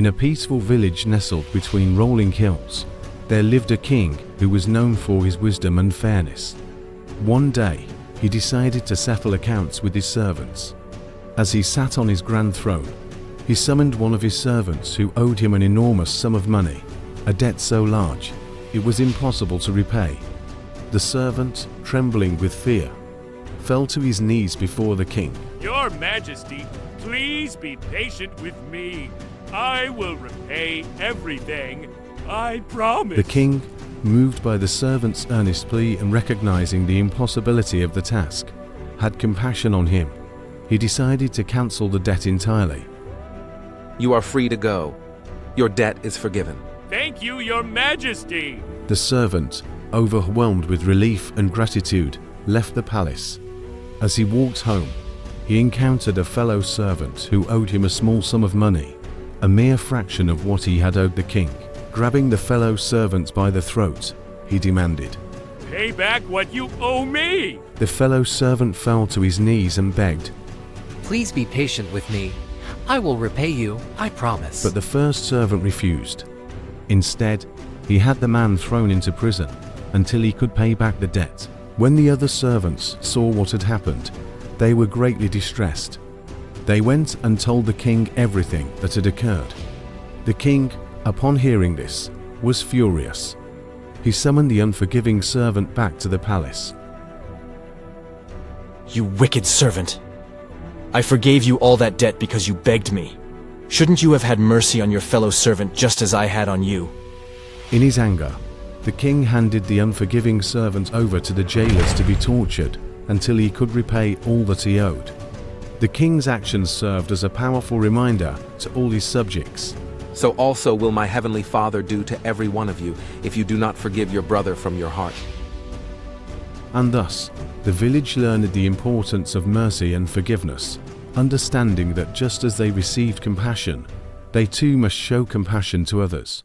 In a peaceful village nestled between rolling hills, there lived a king who was known for his wisdom and fairness. One day, he decided to settle accounts with his servants. As he sat on his grand throne, he summoned one of his servants who owed him an enormous sum of money, a debt so large it was impossible to repay. The servant, trembling with fear, fell to his knees before the king. Your Majesty, please be patient with me. I will repay everything. I promise. The king, moved by the servant's earnest plea and recognizing the impossibility of the task, had compassion on him. He decided to cancel the debt entirely. You are free to go. Your debt is forgiven. Thank you, Your Majesty. The servant, overwhelmed with relief and gratitude, left the palace. As he walked home, he encountered a fellow servant who owed him a small sum of money, a mere fraction of what he had owed the king. Grabbing the fellow servant by the throat, he demanded, Pay back what you owe me. The fellow servant fell to his knees and begged, Please be patient with me. I will repay you, I promise. but the first servant refused. Instead, he had the man thrown into prison until he could pay back the debt. When the other servants saw what had happened, they were greatly distressed. They went and told the king everything that had occurred. The king, upon hearing this, was furious. He summoned the unforgiving servant back to the palace. You wicked servant! I forgave you all that debt because you begged me. Shouldn't you have had mercy on your fellow servant just as I had on you? In his anger, the king handed the unforgiving servant over to the jailers to be tortured until he could repay all that he owed. The king's actions served as a powerful reminder to all his subjects. So also will my heavenly Father do to every one of you if you do not forgive your brother from your heart. And thus, the village learned the importance of mercy and forgiveness, understanding that just as they received compassion, they too must show compassion to others.